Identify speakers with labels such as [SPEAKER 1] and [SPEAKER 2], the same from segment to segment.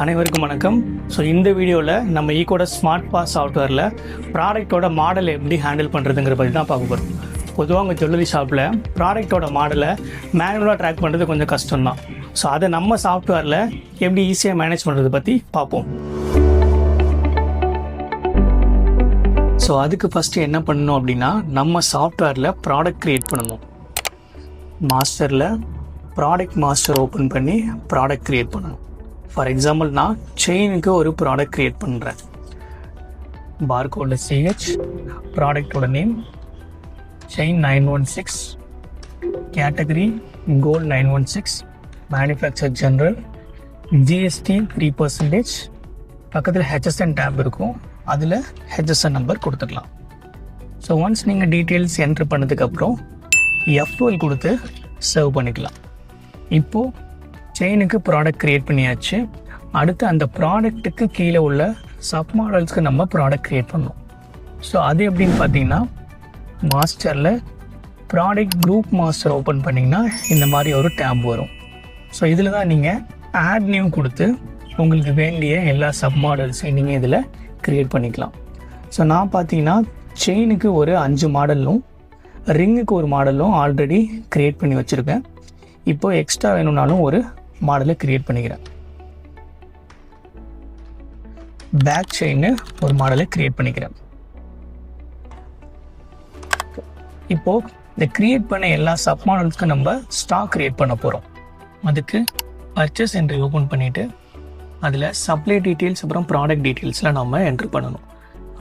[SPEAKER 1] அனைவருக்கும் வணக்கம். ஸோ இந்த வீடியோவில் நம்ம ஈகோட ஸ்மார்ட் பாஸ் சாஃப்ட்வேரில் ப்ராடக்ட்டோட மாடலை எப்படி ஹேண்டில் பண்ணுறதுங்கிற பற்றி தான் பார்க்க போகிறோம். பொதுவாக உங்கள் ஜுவல்லரி ஷாப்பில் ப்ராடக்ட்டோட மாடலை மேனுவலாக ட்ராக் பண்ணுறது கொஞ்சம் கஷ்டம்தான். ஸோ அதை நம்ம சாஃப்ட்வேரில் எப்படி ஈஸியாக மேனேஜ் பண்ணுறது பற்றி பார்ப்போம். ஸோ அதுக்கு ஃபஸ்ட்டு என்ன பண்ணணும் அப்படின்னா, நம்ம சாஃப்ட்வேரில் ப்ராடக்ட் க்ரியேட் பண்ணணும். மாஸ்டரில் ப்ராடக்ட் மாஸ்டர் ஓப்பன் பண்ணி ப்ராடக்ட் க்ரியேட் பண்ணணும். ஃபார் எக்ஸாம்பிள், நான் செயினுக்கு ஒரு ப்ராடக்ட் க்ரியேட் பண்ணுறேன். பார்கோடில் சிஹெச், ப்ராடக்டோட name chain 916, category gold 916, manufacture general, GST 3%, பக்கத்தில் ஹெச்எஸ்என் டேப் இருக்கும், அதில் ஹெச்எஸ்என் நம்பர் கொடுத்துக்கலாம். ஸோ ஒன்ஸ் நீங்கள் டீட்டெயில்ஸ் என்ட்ரு பண்ணதுக்கப்புறம் F12 கொடுத்து சர்வ் பண்ணிக்கலாம். இப்போது செயினுக்கு ப்ராடக்ட் க்ரியேட் பண்ணியாச்சு. அடுத்து அந்த ப்ராடக்ட்டுக்கு கீழே உள்ள சப் மாடல்ஸ்க்கு நம்ம ப்ராடக்ட் க்ரியேட் பண்ணணும். ஸோ அது எப்படின்னு பார்த்தீங்கன்னா, மாஸ்டரில் ப்ராடக்ட் குரூப் மாஸ்டர் ஓப்பன் பண்ணிங்கன்னா இந்த மாதிரி ஒரு டேப் வரும். ஸோ இதில் தான் நீங்கள் ஆட் நியூ கொடுத்து உங்களுக்கு வேண்டிய எல்லா சப் மாடல்ஸையும் நீங்கள் இதில் க்ரியேட் பண்ணிக்கலாம். ஸோ நான் பார்த்தீங்கன்னா செயினுக்கு ஒரு 5 மாடலும் ரிங்குக்கு ஒரு மாடலும் ஆல்ரெடி க்ரியேட் பண்ணி வச்சுருக்கேன். இப்போ எக்ஸ்ட்ரா வேணும்னாலும் ஒரு மாடலை க்ரியேட் பண்ணிக்கிறேன். பேக் செயின் ஒரு மாடலை க்ரியேட் பண்ணிக்கிறேன். இப்போது இந்த க்ரியேட் பண்ண எல்லா சப் மாடல்ஸ்க்கும் நம்ம ஸ்டாக் க்ரியேட் பண்ண போகிறோம். அதுக்கு பர்ச்சேஸ் என்ட்ரி ஓப்பன் பண்ணிவிட்டு அதில் சப்ளை டீட்டெயில்ஸ் அப்புறம் ப்ராடக்ட் டீட்டெயில்ஸ்லாம் நம்ம என்ட்ரு பண்ணணும்.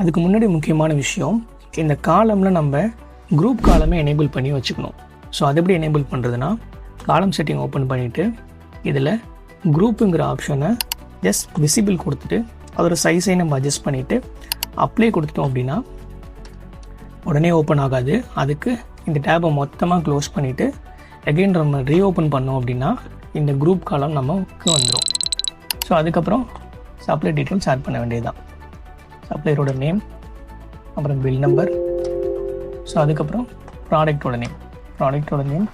[SPEAKER 1] அதுக்கு முன்னாடி முக்கியமான விஷயம், இந்த காலமில் நம்ம குரூப் காலமே எனேபிள் பண்ணி வச்சுக்கணும். ஸோ அது எப்படி எனேபிள் பண்ணுறதுன்னா, காலம் செட்டிங் ஓப்பன் பண்ணிவிட்டு இதில் குரூப்புங்கிற ஆப்ஷனை ஜஸ்ட் விசிபிள் கொடுத்துட்டு அதோட சைஸை நம்ம அட்ஜஸ்ட் பண்ணிவிட்டு அப்ளை கொடுத்துட்டோம் அப்படின்னா உடனே ஓப்பன் ஆகாது. அதுக்கு இந்த டேபை மொத்தமாக க்ளோஸ் பண்ணிவிட்டு அகெயின் நம்ம ரீஓப்பன் பண்ணோம் அப்படின்னா இந்த குரூப் காலம் நமக்கு வந்துடும். ஸோ அதுக்கப்புறம் சப்ளை டீட்டெயில்ஸ் ஆட் பண்ண வேண்டியதுதான். சப்ளையரோட நேம், அப்புறம் பில் நம்பர், ஸோ அதுக்கப்புறம் ப்ராடக்டோட நேம்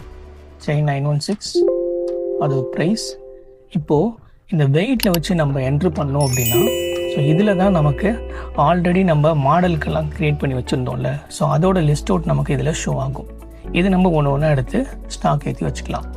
[SPEAKER 1] செயின் 916, அது ப்ரைஸ். இப்போது இந்த வெயிட்டில் வச்சு நம்ம என்ட்ரு பண்ணோம் அப்படின்னா, ஸோ இதில் தான் நமக்கு ஆல்ரெடி நம்ம மாடலுக்கெல்லாம் க்ரியேட் பண்ணி வச்சுருந்தோம்ல, ஸோ அதோட லிஸ்ட் அவுட் நமக்கு இதில் ஷோ ஆகும். இது நம்ம ஒன்று ஒன்றா எடுத்து ஸ்டாக் ஏற்றி வச்சுக்கலாம்.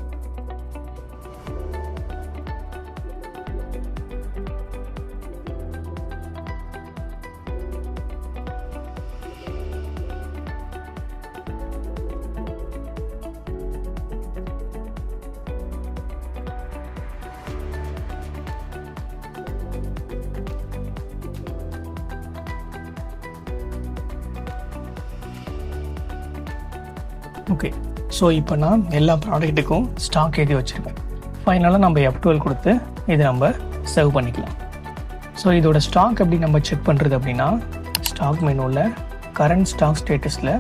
[SPEAKER 1] ஓகே, ஸோ இப்போ நான் எல்லா ப்ராடக்ட்டுக்கும் ஸ்டாக் ஏற்றி வச்சுருக்கேன். ஃபைனலாக நம்ம F12 கொடுத்து இதை நம்ம சர்வ் பண்ணிக்கலாம். ஸோ இதோட ஸ்டாக் எப்படி நம்ம செக் பண்ணுறது அப்படின்னா, ஸ்டாக் மெனுவில் கரண்ட் ஸ்டாக் ஸ்டேட்டஸில்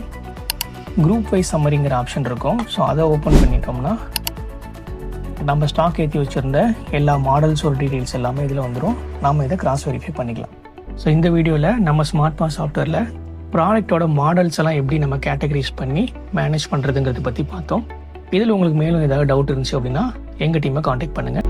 [SPEAKER 1] குரூப் வைஸ் சம்மரிங்கிற ஆப்ஷன் இருக்கும். ஸோ அதை ஓப்பன் பண்ணிட்டோம்னா நம்ம ஸ்டாக் ஏற்றி வச்சுருந்த எல்லா மாடல்ஸோட டீட்டெயில்ஸ் எல்லாமே இதில் வந்துடும். நாம் இதை கிராஸ் வெரிஃபை பண்ணிக்கலாம். ஸோ இந்த வீடியோவில் நம்ம ஸ்மார்ட் பாஸ் சாஃப்ட்வேரில் ப்ராடக்டோட மாடல்ஸ் எல்லாம் எப்படி நம்ம கேட்டகரைஸ் பண்ணி மேனேஜ் பண்ணுறதுங்கிறத பற்றி பார்த்தோம். இதில் உங்களுக்கு மேலும் ஏதாவது டவுட் இருந்துச்சு அப்படின்னா எங்கள் டீமை காண்டாக்ட் பண்ணுங்கள்.